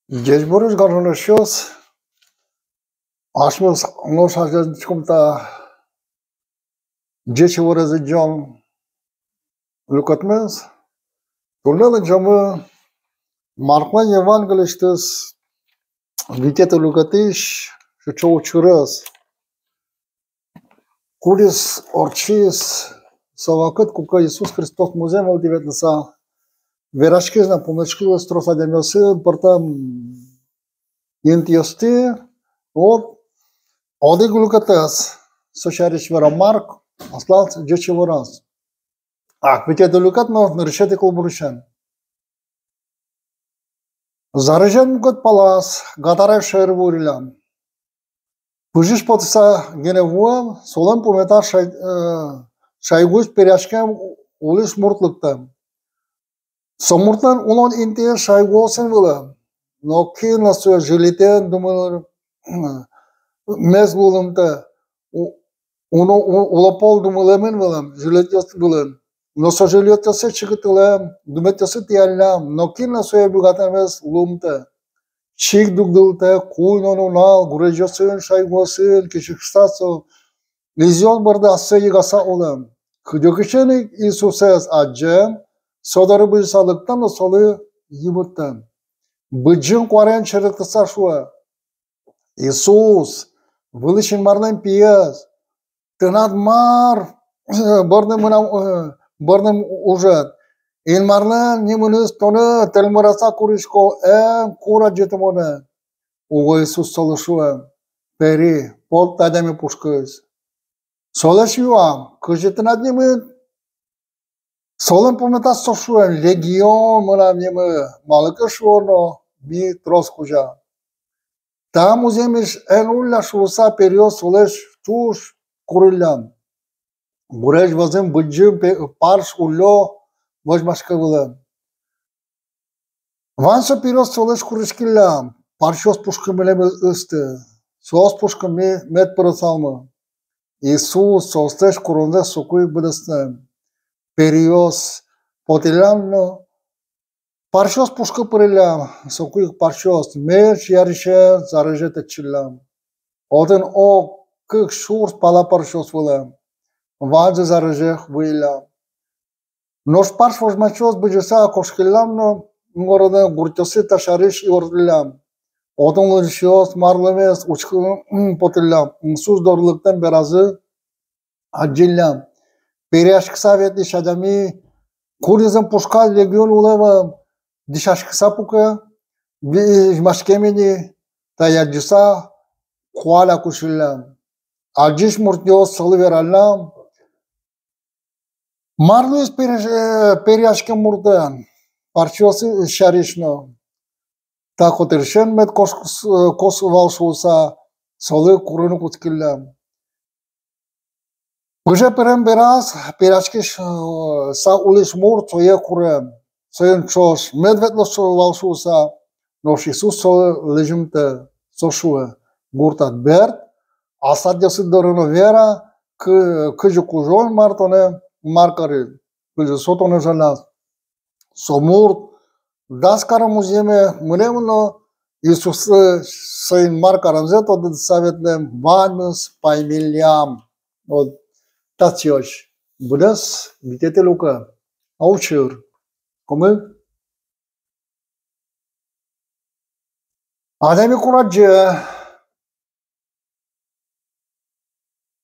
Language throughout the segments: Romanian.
Gecburiz garantiosos, achamos nós a gente como tá dzieci urazy dzień lukatmez, tulele camı Markman Evangelistes vitete lukatiş şu çoğu çırız kuris orçis savakıt kuka Iisus Hristos muzemul divetnesa verașkez na pomečku strosa demiosi partam intiesti odig lukatas socialișvera Mark aslat dzieci uraz. Vitete lukat no решете колбурушен. Зарежен год палас, гатарев шервурилам. Пужиш потса геневуам, солем помета шайгуш перяшкем улиш муртлыктам. Somurtan unon intiye şaygosen vıla. Nokki nasıl jiliten dumur mez bulumta. Uno ulapol dumulemen vılam. Jiletyos vılan. Noso jiletyose çıkıtılam. Dumetyose tiyallam. Nokki nasıl ebugatan mez ulumta. Çik dugdulta. Kuy nonunal. Gurejosun şaygosen. Kişikstaso. Lizyon barda asayı gasa olam. Kıcıkışen Iisuses acem. Sodarı bir sağlıktan da solu yumurtan. Bıcın kuaren çırıktısa şua. Iisus, vılışın marlan piyaz. Tânat mar, bărnem ujat. In marlan nimânız tonă, telmărasa curişko, cura jetămonă. Ugo Iisus solu şua. Peri, pol tademi pușcăz. Solu şua, câjitânat nimân. Solem pometa soșuen, legion mâna mimă, malăcă șuorno, mi troscuja. Ta muzemiș enulla șusa perios soleș tuș curâllam. Gureș văzăm băgâm pe parș ullo, văș mașcăvălăm. Vansă perios soleș curâșchillam, parșos pușcămele ăstă, sos pușcăme met părăsalmă. Iisus sosteș curunde socui bădăstăm. Perios, potelam no, parșos pușcă părelam, să cui parșos, mergi iarășe, zarăjete cilam. Odin o câc șurs pala parșos vălam, vază zarăjeh văilam. Noș parș foșmacios băgesa coșchilam no, ngorădă gurtiosit așariș iordilam. Odin lărșios, marlămes, uçkı potelam, în sus dorlăctem berazı, agilam. Periașksa vet dişadami, kurizăm pușcal legion uleva, dişașksa pucă, mașkemeni, tayagisa, coala cușillam. Agiș murtios sălăverallam, marluis periașke murtan, parcios șarișno. Ta coterșen met cos valșusa, sălă curână cuțchillam. Уже перем бераз, перачкиш са улиш мур, co je kurem. Co jen čož, medvedlo valšu sa, nož Iisus so ležimte, co šue. Gurtat bert, a sad josit dorino vera, câju cu jol martone, marcare, câju sotone janas. So murt, das cara muzime, mânemno, Iisus să-i marcaram zeto, de savetnem, vanus, paimiliam. Tațioși, bunăs, vitete lucă, auceur, cum? Ademi curage,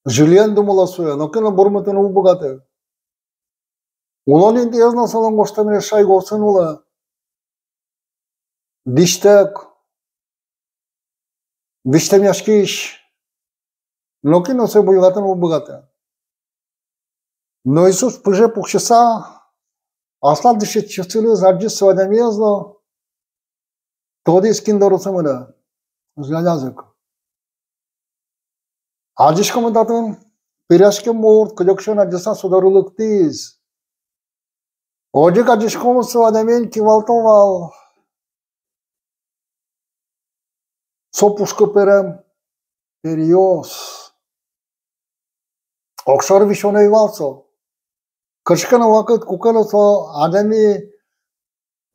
Julien dumălăsuie, nu când bormătă nu băgate. Unul dintre ei nu să-l îngoștămine șai gosânulă, diștec, viștemiașchiși, nu când nu se băgate nu băgate. Но Iisus păje pucșisa, asla deși ce-țălă zargi să ademieză, todi schindărul să mână. Îți gândează. Agiși comandată, periașche mort, că deocșen agisa să darul lăctiz. Odic agiși cum să ademeni chivaltoval. S-o pușcă perem, perios. Okşar vișonei valso. Kışkına vakit kukala so ademi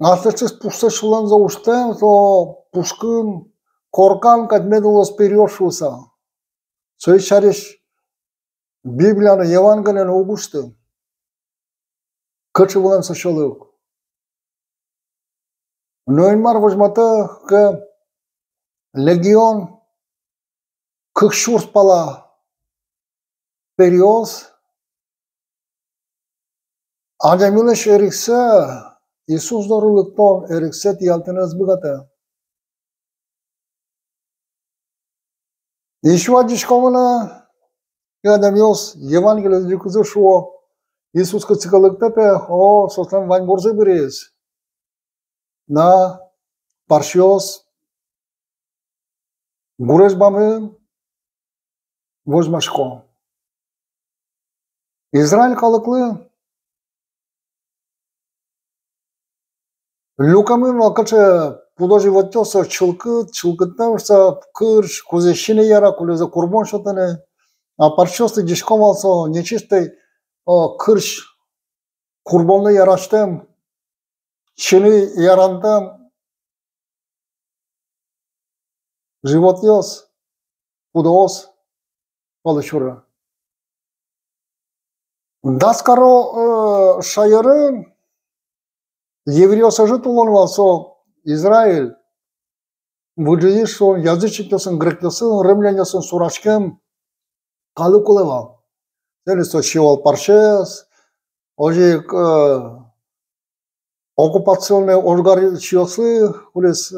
Astăzi spusă și lăm za uștem, so pușcân, corcan, ca medul o sperioshusa. So i šareš Biblija na Evangelija na Augusta. Căci volem să șolăc. Noi în mare văjmătă că legion câșurs pe la perios Ademile și erikse Iisus dorulukton erikset yaltınız bıgata. Yeshua dişkomuna Ademios Evangeliya dikuzı şu Iisus că țicălăctă pe o sostem vain borze birez. Na parșios Gureș bame vojmașco. Izrail kalıklı Lucamın că pudojivotiu să cilcătăm să cârși cu zeșine iara cu leză curbon șotene a parșios de discomal să neciste cârși curbonle iaraștem cine iarantăm životios pudos palășură. Daskaro șaiărân Евреи сажитул он валсо Израиль, выжидишь, что язычник сын, грек сын, римляне сын, сурашкем, калыкулева. Цели со чевал паршес, ожи оккупационные организации, улис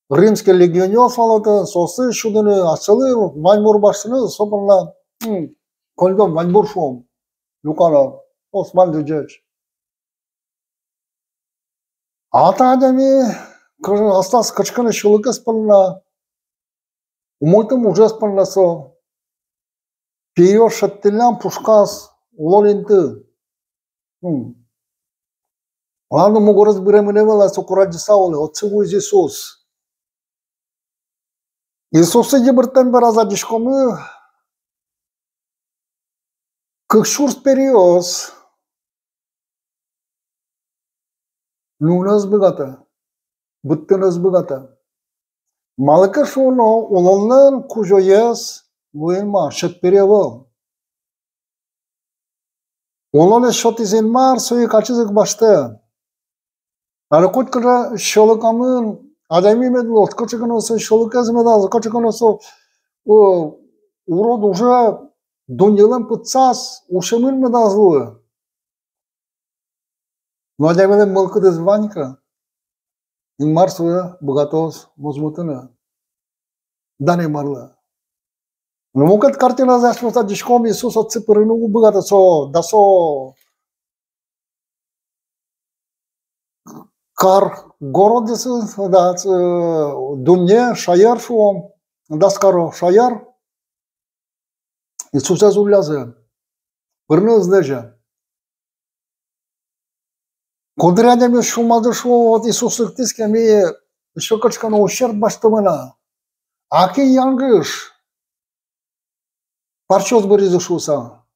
римские легионеры фалаты, сосы шудыны, ацелы, ваньбур башыны, сопанла, кольдом ваньбур шум, люкана, Осман дюджеч. Ata ademi asta качкане шулыка спална умойтым уже спална со период шаттелям пушкас улолинты. Ладно могу разберем невела со кураджи сауле отцеву из Иисус. Иисус иди бертен бераза дишкомы кыкшурс период Lunas băgată, bătănăs băgată. Malcă și uno, ulolăn cu joies, vuelma, șet perievă. Ulole șotizin mar, soi caciză cu baște. Arăcut că șolăcamân, ademi medlos, că că nu să șolăcăz medaz, că nu să urod ușa, dunjelăm pățas, ușămân medaz luă. Nu ademele mălcă de zvanică. În marsul băgatos mozmutână. Dane marlă. Nu mă cât cartina de așa ăsta discom Iisus o țipără nu băgată so, da so car gorod de să da dumne șaier și om da scaro șaier Iisus azulează. Până zdăja. Condrea mi și umază și o Iisus știți că mie și că nu șert baștămâna. Achi iangăș. Parcios băriză și usa.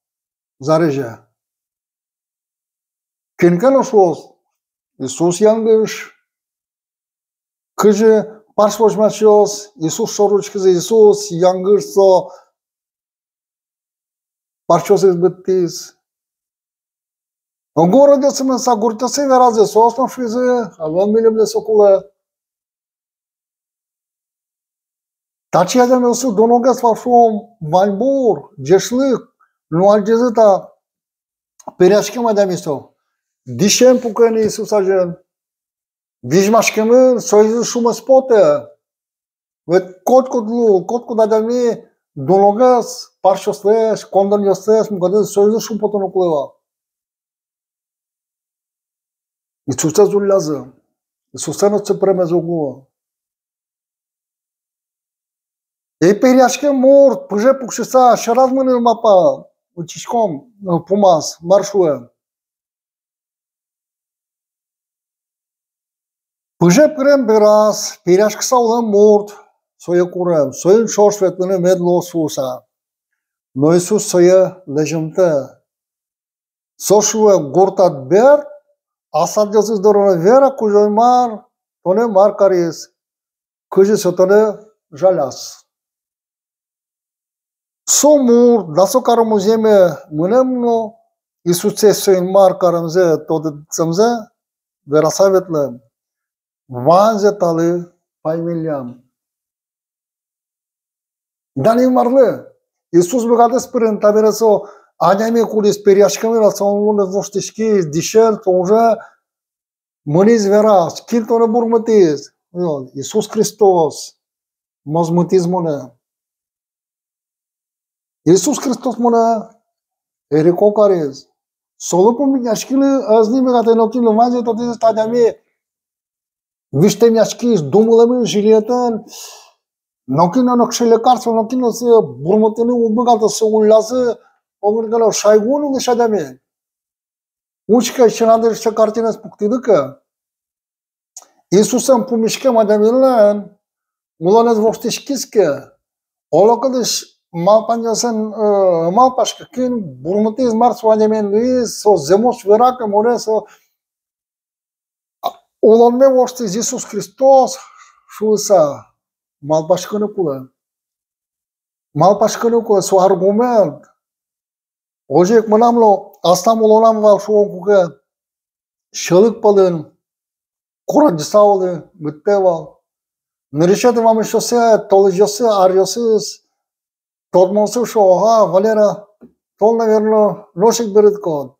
Zareja. Când că nu șos Iisus iangăș. Câje parșoș macios Iisus șoruci că Iisus iangăș so parcios izbătiz. În goră de să mă s-a gurtă să-i veraze sos, mă șuize, avem milim de soculă. Tacia de meu să donogăs la șom, vanbur, geșlâc, nu algezăta, pereașchema de miso. Dișem pucăni Iisus ajen. Vijmașchemân, să-i șumă spote. Ved cot cu de mi, donogăs, parșostăși, condoniostăși, mă gândesc, să-i șum potonuculeva. Iisus azulează. Iisus nu se premează o gluă. Ei periașche mort, păje pucșisa, și razmân în mapa, ucișcom, pumas, marșuă. Păje prem beras, periașche sau lăm mort, să o curăm, să o înșoșve până medlo susa. Noi sus să o lejămtă. Să o șuă gortat bert, Asad Jesus dorona vera cujo mar, tone mar caris, cujo sotone jalas. Somur, daso karamuzeme, munemno, Iisuse soin mar karamze, tot samze, vera savetle, vanze tale, paimiliam. Dani marle, Iisus băgate spărânt, avere să aneame cu speriașcămera, să o lună voște șchi, dișel, tonja, mâniți vera, schintone burmătiz. Iisus Hristos, mos mântiz mână. Iisus Hristos mână, erico carez. Solo pun miașchile, azi nimeni gata înochin lumanze, tot este aneame, viște miașchis, dumule mă, jilietan, Nokino nokshele karso nokino se burmotene ubagata se ullase omurgala shaygunu ne shadame uchka shanader shakartina spuktiduka Isusam pumishke madamilan mulanes vostishkiske olokadish malpanjasan malpashka kin burmotiz mars vademen luis so zemos veraka more so olonme vostiz Jesus Hristos shusa Malpașcănă cu su argument. Oje mânam lo asta molonam val șo cu că șălăc pălân coragisaule mâteva. Nărișate m-am șosea tolăjose arioses tot monsu șo ha valera tol naverno noșec berit cod.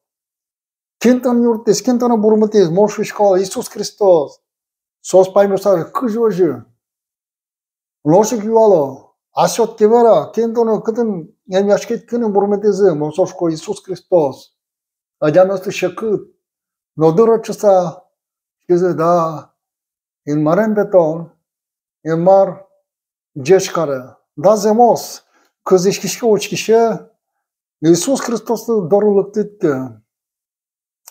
Kintan yurtis kintan burmătiz moșu școală Iisus Hristos. Sos pai mesaj câjoje. Loșic iualo, asot chevera, kentono câten emiașchit când burmeteze, monsoșco Iisus Hristos. Adeam este șecât. Nodură acesta, știți, da, în mare în beton, în mar geșcare. Da zemos, că zișchișcă ucișe, Iisus Hristos dorul lăctit că,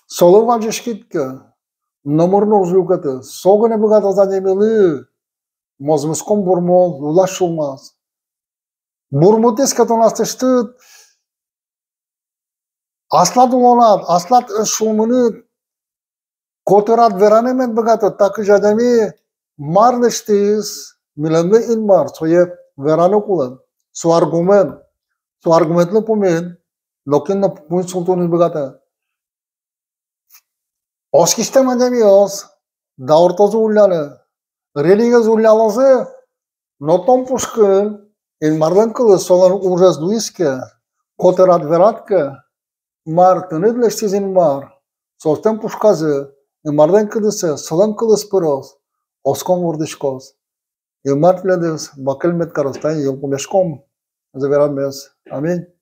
solova geșchit că, numărul jugătă, sogă nebăgată za nemele, Mozmăscom burmol, ulașulmaz. Burmutesc că ton asta ștăt. Aslat ulonat, aslat șulmânit. Coterat veranement băgată, tacă jadami marle știz, milămle in mar, so e veranoculă, so argumentle pumen, lokin na pun sultonul băgată. Oskiște madami os, da ortozu uleală. Religios ulealose, notom pușcân, în marlâncălă solan urăzduiscă, coterat veratcă, mar tânădle știți în mar, sostem pușcază, în marlâncălă să, sălâncălă spăros, oscom vordișcos. În martele des, bacel met carostai, eu cum eșcom, zăverat mes. Amin.